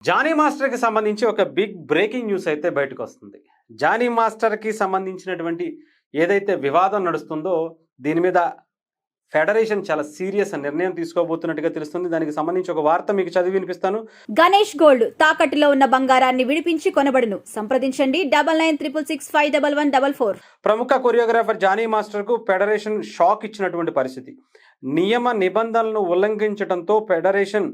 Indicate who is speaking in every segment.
Speaker 1: Johnny మాస్టర్కి సంబంధించి ఒక బిగ్ బ్రేకింగ్ న్యూస్ అయితే బయటకు వస్తుంది. జానీ మాస్టర్కి సంబంధించినటువంటి ఏదైతే వివాదం నడుస్తుందో దీని మీద ఫెడరేషన్ చాలా సీరియస్ నిర్ణయం తీసుకోబోతున్నట్టుగా తెలుస్తుంది. దానికి సంబంధించి ఒక వార్త మీకు చదివి వినిపిస్తాను.
Speaker 2: గణేష్ గోల్డ్ తాకట్టులో ఉన్న బంగారాన్ని విడిపించి కొనబడును. సంప్రదించండి 9966651144.
Speaker 1: ప్రముఖ కొరియోగ్రాఫర్ జానీ మాస్టర్ కు ఫెడరేషన్ షాక్ ఇచ్చినటువంటి పరిస్థితి. నియమ నిబంధనలను ఉల్లంఘించడంతో ఫెడరేషన్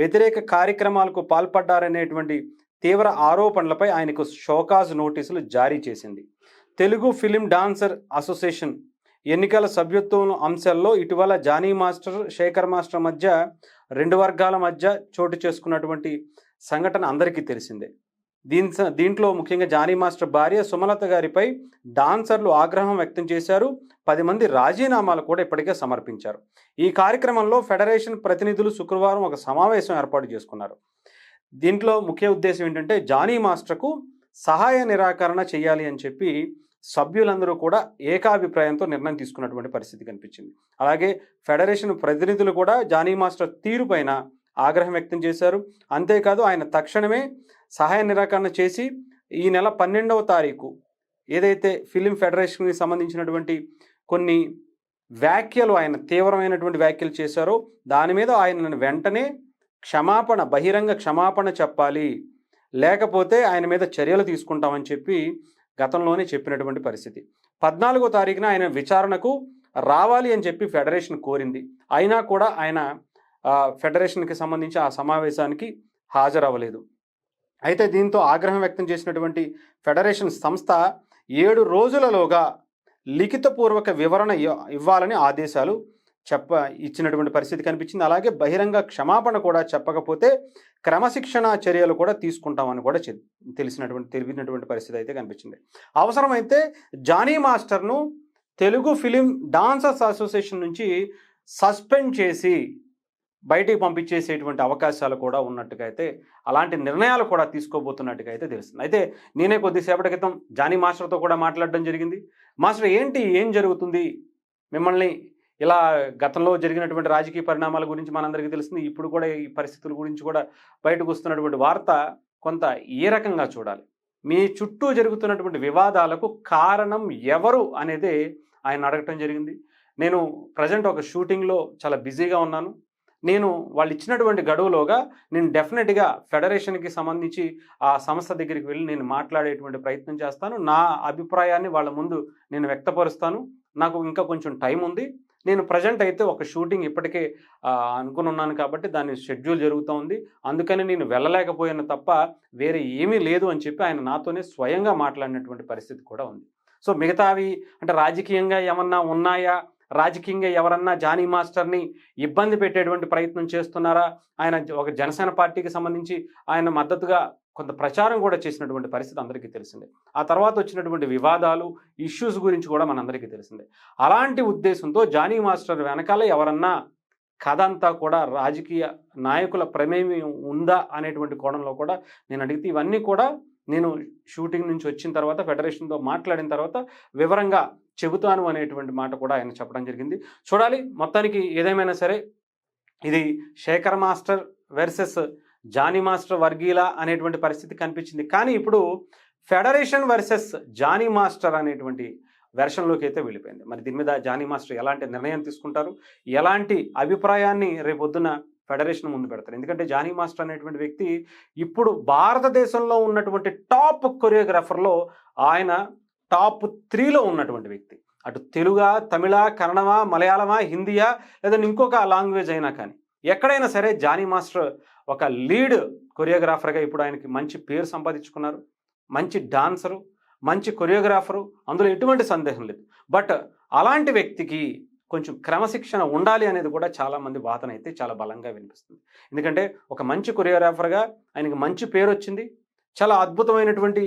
Speaker 1: వ్యతిరేక కార్యక్రమాలకు పాల్పడ్డారనేటువంటి తీవ్ర ఆరోపణలపై ఆయనకు షోకాజ్ నోటీసులు జారీ చేసింది. తెలుగు ఫిలిం డాన్సర్ అసోసియేషన్ ఎన్నికల సభ్యత్వం అంశాల్లో ఇటీవల జానీ మాస్టర్ శేఖర్ మాస్టర్ మధ్య రెండు వర్గాల మధ్య చోటు చేసుకున్నటువంటి సంఘటన అందరికీ తెలిసిందే. దీంట్లో ముఖ్యంగా జానీ మాస్టర్ భార్య సుమలత గారిపై డాన్సర్లు ఆగ్రహం వ్యక్తం చేశారు. 10 మంది రాజీనామాలు కూడా ఇప్పటికే సమర్పించారు. ఈ కార్యక్రమంలో ఫెడరేషన్ ప్రతినిధులు శుక్రవారం ఒక సమావేశం ఏర్పాటు చేసుకున్నారు. దీంట్లో ముఖ్య ఉద్దేశం ఏంటంటే జానీ మాస్టర్కు సహాయ నిరాకరణ చేయాలి అని చెప్పి సభ్యులందరూ కూడా ఏకాభిప్రాయంతో నిర్ణయం తీసుకున్నటువంటి పరిస్థితి కనిపించింది. అలాగే ఫెడరేషన్ ప్రతినిధులు కూడా జానీ మాస్టర్ తీరుపైన ఆగ్రహం వ్యక్తం చేశారు. అంతేకాదు ఆయన తక్షణమే సహాయ నిరాకరణ చేసి ఈ నెల 12వ తారీఖు ఏదైతే ఫిలిం ఫెడరేషన్కి సంబంధించినటువంటి కొన్ని వ్యాఖ్యలు ఆయన తీవ్రమైనటువంటి వ్యాఖ్యలు చేశారో దాని మీద ఆయన వెంటనే బహిరంగ క్షమాపణ చెప్పాలి, లేకపోతే ఆయన మీద చర్యలు తీసుకుంటామని చెప్పి గతంలోనే చెప్పినటువంటి పరిస్థితి. 14వ తారీఖున ఆయన విచారణకు రావాలి అని చెప్పి ఫెడరేషన్ కోరింది. అయినా కూడా ఆయన ఫెడరేషన్కి సంబంధించి ఆ సమావేశానికి హాజరవ్వలేదు. అయితే దీంతో ఆగ్రహం వ్యక్తం చేసినటువంటి ఫెడరేషన్ సంస్థ 7 రోజులలోగా లిఖితపూర్వక వివరణ ఇవ్వాలని ఆదేశాలు ఇచ్చినటువంటి పరిస్థితి కనిపించింది. అలాగే బహిరంగ క్షమాపణ కూడా చెప్పకపోతే క్రమశిక్షణ చర్యలు కూడా తీసుకుంటామని కూడా తెలిపినటువంటి పరిస్థితి అయితే కనిపించింది. అవసరమైతే జానీ మాస్టర్ను తెలుగు ఫిలిం డాన్సర్స్ అసోసియేషన్ నుంచి సస్పెండ్ చేసి బయటికి పంపించేసేటువంటి అవకాశాలు కూడా ఉన్నట్టుగా అయితే అలాంటి నిర్ణయాలు కూడా తీసుకోబోతున్నట్టుగా అయితే తెలుస్తుంది. అయితే నేనే కొద్దిసేపటి క్రితం జానీ మాస్టర్తో కూడా మాట్లాడడం జరిగింది. మాస్టర్ ఏం జరుగుతుంది, మిమ్మల్ని ఇలా గతంలో జరిగినటువంటి రాజకీయ పరిణామాల గురించి మనందరికీ తెలిసింది. ఇప్పుడు కూడా ఈ పరిస్థితుల గురించి కూడా బయటకు వస్తున్నటువంటి వార్త కొంత ఏ రకంగా చూడాలి, మీ చుట్టూ జరుగుతున్నటువంటి వివాదాలకు కారణం ఎవరు అనేది ఆయన అడగటం జరిగింది. నేను ప్రజెంట్ ఒక షూటింగ్లో చాలా బిజీగా ఉన్నాను. నేను వాళ్ళు ఇచ్చినటువంటి గడువులోగా నేను డెఫినెట్గా ఫెడరేషన్కి సంబంధించి ఆ సంస్థ దగ్గరికి వెళ్ళి నేను మాట్లాడేటువంటి ప్రయత్నం చేస్తాను. నా అభిప్రాయాన్ని వాళ్ళ ముందు నేను వ్యక్తపరుస్తాను. నాకు ఇంకా కొంచెం టైం ఉంది. నేను ప్రజెంట్ అయితే ఒక షూటింగ్ ఇప్పటికే అనుకుని ఉన్నాను కాబట్టి దాని షెడ్యూల్ జరుగుతూ ఉంది. అందుకని నేను వెళ్ళలేకపోయాను తప్ప వేరే ఏమీ లేదు అని చెప్పి ఆయన నాతోనే స్వయంగా మాట్లాడినటువంటి పరిస్థితి కూడా ఉంది. సో మిగతావి అంటే రాజకీయంగా ఏమన్నా ఉన్నాయా, రాజకీయంగా ఎవరన్నా జానీ మాస్టర్ని ఇబ్బంది పెట్టేటువంటి ప్రయత్నం చేస్తున్నారా, ఆయన ఒక జనసేన పార్టీకి సంబంధించి ఆయన మద్దతుగా కొంత ప్రచారం కూడా చేసినటువంటి పరిస్థితి అందరికీ తెలిసిందే. ఆ తర్వాత వచ్చినటువంటి వివాదాలు ఇష్యూస్ గురించి కూడా మనందరికీ తెలిసిందే. అలాంటి ఉద్దేశంతో జానీ మాస్టర్ వెనకాల ఎవరన్నా కథ అంతా కూడా రాజకీయ నాయకుల ప్రమేయం ఉందా అనేటువంటి కోణంలో కూడా నేను అడిగితే ఇవన్నీ కూడా నేను షూటింగ్ నుంచి వచ్చిన తర్వాత ఫెడరేషన్తో మాట్లాడిన తర్వాత వివరంగా చెబుతాను అనేటువంటి మాట కూడా ఆయన చెప్పడం జరిగింది. చూడాలి. మొత్తానికి ఏదేమైనా సరే ఇది Shekhar master versus Jani master వర్గీలా అనేటువంటి పరిస్థితి కనిపించింది. కానీ ఇప్పుడు ఫెడరేషన్ వర్సెస్ జానీ మాస్టర్ అనేటువంటి వెర్షన్లోకి అయితే వెళ్ళిపోయింది. మరి దీని మీద జానీ మాస్టర్ ఎలాంటి నిర్ణయం తీసుకుంటారు, ఎలాంటి అభిప్రాయాన్ని రేపొద్దున ఫెడరేషన్ ముందు పెడతారు. ఎందుకంటే జానీ మాస్టర్ అనేటువంటి వ్యక్తి ఇప్పుడు భారతదేశంలో ఉన్నటువంటి టాప్ కొరియోగ్రాఫర్లో ఆయన టాప్ 3లో ఉన్నటువంటి వ్యక్తి. అటు తెలుగా, తమిళ, కన్నడమా, మలయాళమా, హిందీయా లేదా ఇంకొక లాంగ్వేజ్ అయినా కానీ ఎక్కడైనా సరే జానీ మాస్టర్ ఒక లీడ్ కొరియోగ్రాఫర్గా ఇప్పుడు ఆయనకి మంచి పేరు సంపాదించుకున్నారు. మంచి డాన్సరు, మంచి కొరియోగ్రాఫరు, అందులో ఎటువంటి సందేహం లేదు. బట్ అలాంటి వ్యక్తికి కొంచెం క్రమశిక్షణ ఉండాలి అనేది కూడా చాలామంది వాదన అయితే చాలా బలంగా వినిపిస్తుంది. ఎందుకంటే ఒక మంచి కొరియోగ్రాఫర్గా ఆయనకి మంచి పేరు వచ్చింది. చాలా అద్భుతమైనటువంటి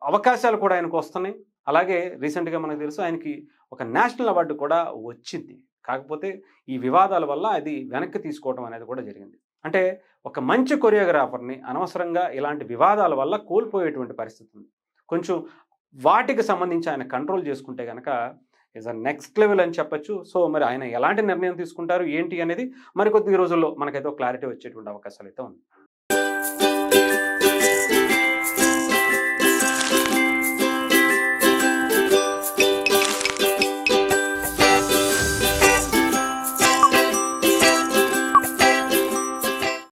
Speaker 1: అవకాశాలు కూడా ఆయనకు వస్తున్నాయి. అలాగే రీసెంట్గా మనకు తెలుసు ఆయనకి ఒక నేషనల్ అవార్డు కూడా వచ్చింది. కాకపోతే ఈ వివాదాల వల్ల అది వెనక్కి తీసుకోవడం అనేది కూడా జరిగింది. అంటే ఒక మంచి కొరియోగ్రాఫర్ని అనవసరంగా ఇలాంటి వివాదాల వల్ల కోల్పోయేటువంటి పరిస్థితి ఉంది. కొంచెం వాటికి సంబంధించి ఆయన కంట్రోల్ చేసుకుంటే కనుక ఈజ్ అ నెక్స్ట్ లెవెల్ అని చెప్పొచ్చు. సో మరి ఆయన ఎలాంటి నిర్ణయం తీసుకుంటారు ఏంటి అనేది మరికొద్ది రోజుల్లో మనకైతే క్లారిటీ వచ్చేటువంటి అవకాశాలు అయితే ఉంది.